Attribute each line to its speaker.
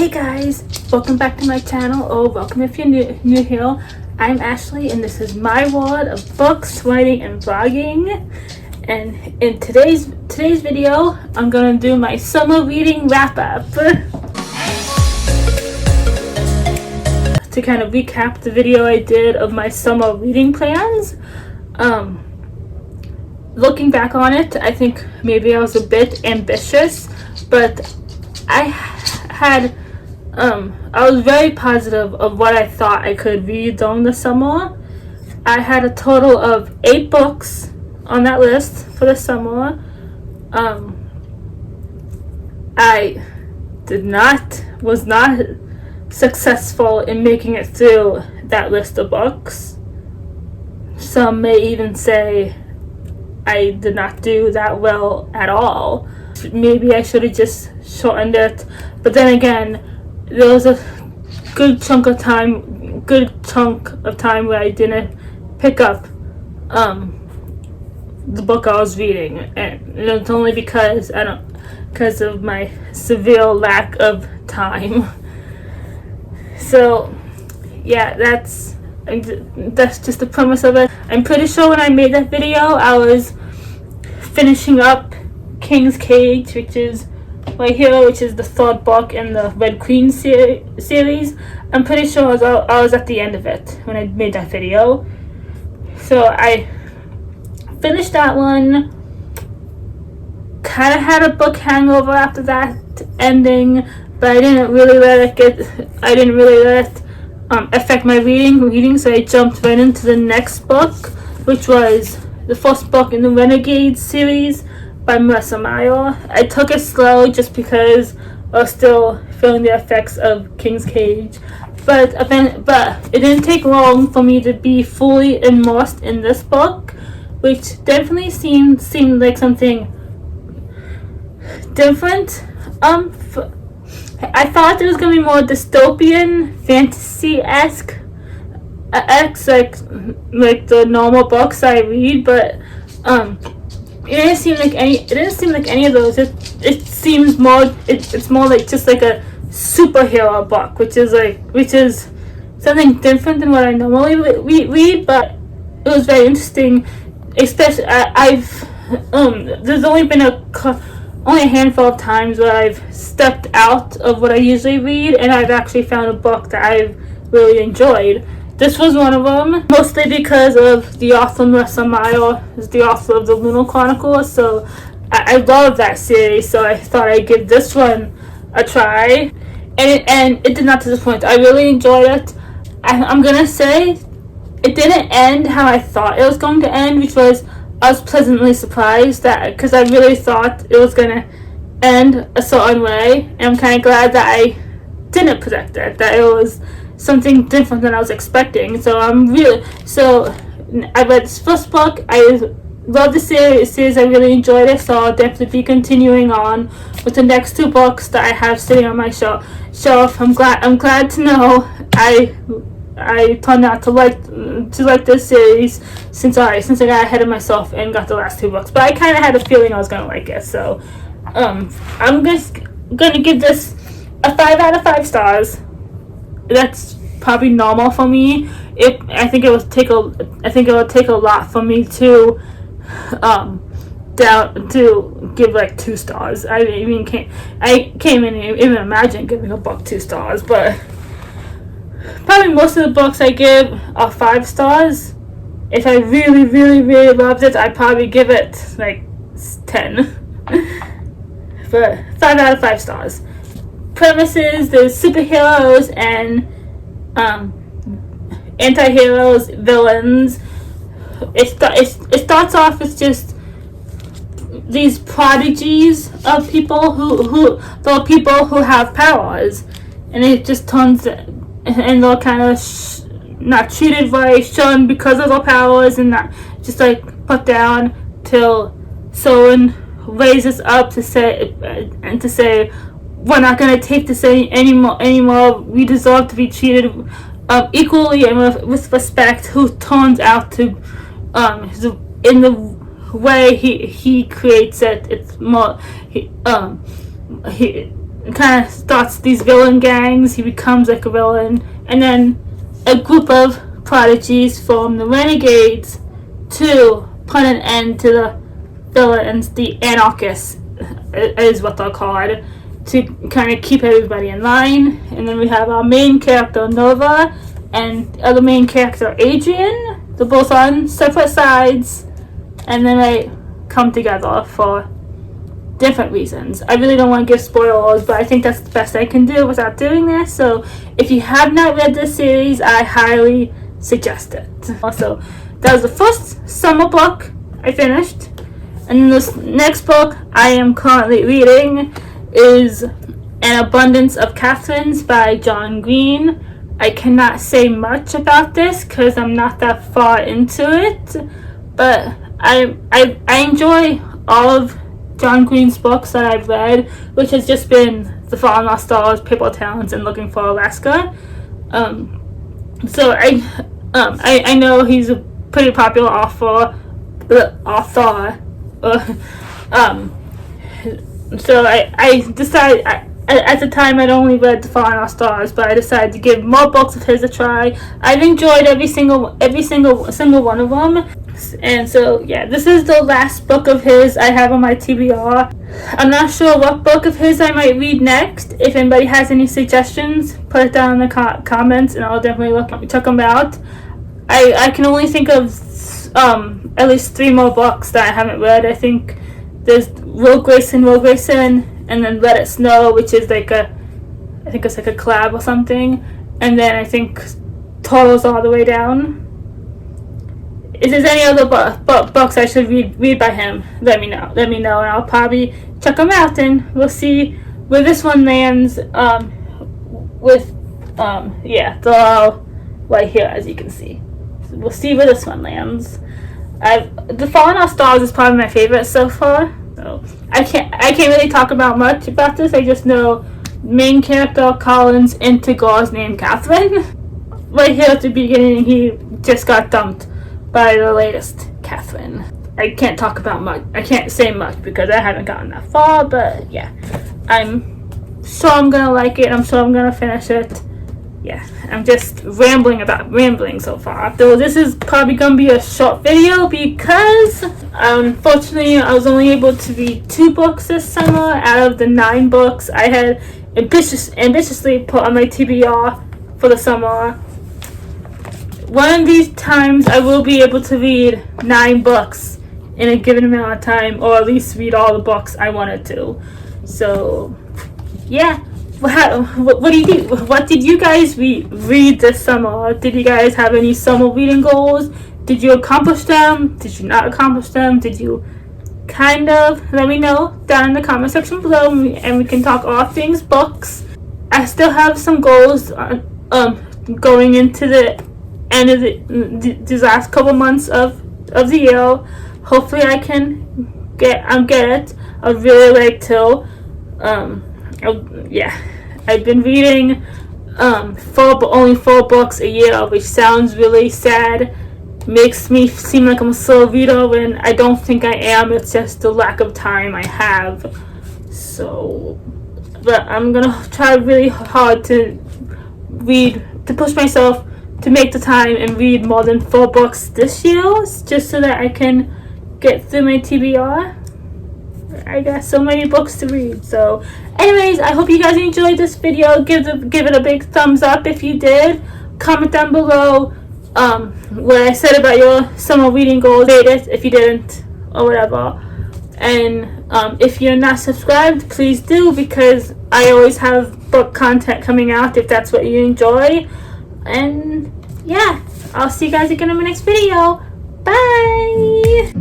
Speaker 1: Hey guys, welcome back to my channel, or welcome if you're new here. I'm Ashley and this is my world of books, writing, and vlogging. And in today's video, I'm gonna do my summer reading wrap up. To kind of recap the video I did of my summer reading plans. Looking back on it, I think maybe I was a bit ambitious, but I was very positive of what I thought I could read during the summer. I had a total of 8 books on that list for the summer. I was not successful in making it through that list of books. Some may even say I did not do that well at all. Maybe I should have just shortened it, but then again, there was a good chunk of time where I didn't pick up the book I was reading, and it's only because of my severe lack of time. So yeah, that's just the premise of it. I'm pretty sure when I made that video I was finishing up King's Cage, which is right here, which is the 3rd book in the Red Queen series. I'm pretty sure I was at the end of it when I made that video. So I finished that one. Kind of had a book hangover after that ending, but I didn't really let it affect my reading. So I jumped right into the next book, which was the 1st book in the Renegade series by Marissa Meyer. I took it slow just because I was still feeling the effects of King's Cage, but it didn't take long for me to be fully immersed in this book, which definitely seemed like something different. I thought it was gonna be more dystopian, fantasy-esque, like the normal books I read, but it didn't seem like any of those. It's more like just like a superhero book, which is something different than what I normally read. But it was very interesting. Especially there's only been only a handful of times where I've stepped out of what I usually read, and I've actually found a book that I've really enjoyed. This was one of them, mostly because of the author Marissa Meyer is the author of the Lunar Chronicles, so I love that series, so I thought I'd give this one a try, and it did not disappoint. I really enjoyed it. I'm gonna say it didn't end how I thought it was going to end, which was I was pleasantly surprised because I really thought it was gonna end a certain way, and I'm kind of glad that I didn't predict it, that it was something different than I was expecting. So I read this 1st book. I love the series. I really enjoyed it, so I'll definitely be continuing on with the next 2 books that I have sitting on my shelf. I'm glad to know I turned out to like this series since I got ahead of myself and got the last 2 books. But I kind of had a feeling I was gonna like it, so I'm just gonna give this a 5 out of 5 stars. That's probably normal for me. I think it would take a lot for me to give like 2 stars. I can't even imagine giving a book 2 stars, but probably most of the books I give are 5 stars. If I really, really, really loved it, I'd probably give it like 10. But 5 out of 5 stars. Premises: there's superheroes and anti-heroes, villains. It starts off with just these prodigies of people who have powers, and it just turns, and they're kind of not treated right, shown because of their powers, and not just like put down till someone raises up to say we're not going to take this anymore. We deserve to be treated equally and with respect. Who turns out to, in the way he creates it, it's more kind of starts these villain gangs. He becomes like a villain, and then a group of prodigies form the Renegades to put an end to the villains, the anarchists is what they're called, to kind of keep everybody in line. And then we have our main character Nova and the other main character Adrian. They're both on separate sides, and then they come together for different reasons. I really don't want to give spoilers, but I think that's the best I can do without doing this. So if you have not read this series, I highly suggest it. Also, that was the first summer book I finished, and this next book I am currently reading is An Abundance of Catherines by John Green. I cannot say much about this because I'm not that far into it, but I enjoy all of John Green's books that I've read, which has just been The Fault in Our Stars, Paper Towns, and Looking for Alaska. So I know he's a pretty popular author. So I decided, at the time I'd only read The Fault in Our Stars, but I decided to give more books of his a try. I've enjoyed every single one of them. And so yeah, this is the last book of his I have on my TBR. I'm not sure what book of his I might read next. If anybody has any suggestions, put it down in the comments, and I'll definitely check them out. I can only think of at least 3 more books that I haven't read. I think there's Will Grayson, and then Let It Snow, which is I think it's like a collab or something, and then I think Turtles All the Way Down. If there's any other books I should read by him, let me know, and I'll probably check them out, and we'll see where this one lands. They're all right here, as you can see. So we'll see where this one lands. The Fault in Our Stars is probably my favorite so far. So I can't really talk about much about this. I just know main character Colin's into girls named Catherine. Right here at the beginning, he just got dumped by the latest Catherine. I can't talk about much. I can't say much because I haven't gotten that far, but yeah, I'm sure I'm gonna like it. I'm sure I'm gonna finish it. Yeah, I'm just rambling so far. Though this is probably gonna be a short video because unfortunately I was only able to read 2 books this summer out of the 9 books I had ambitiously put on my TBR for the summer. One of these times I will be able to read 9 books in a given amount of time, or at least read all the books I wanted to. So yeah, what did you guys read this summer? Did you guys have any summer reading goals? Did you accomplish them? Did you not accomplish them? Did you kind of? Let me know down in the comment section below, and we can talk all things books. I still have some goals going into the end of these last couple months of the year. Hopefully I can get it. I'd really like to. I've been reading only 4 books a year, which sounds really sad. Makes me seem like I'm a slow reader when I don't think I am. It's just the lack of time I have. So, but I'm gonna try really hard to push myself to make the time and read more than 4 books this year, just so that I can get through my TBR. I got so many books to read. So anyways, I hope you guys enjoyed this video. Give it a big thumbs up if you did. Comment down below what I said about your summer reading goals, if you didn't, or whatever. And if you're not subscribed, please do, because I always have book content coming out if that's what you enjoy. And yeah, I'll see you guys again in my next video. Bye!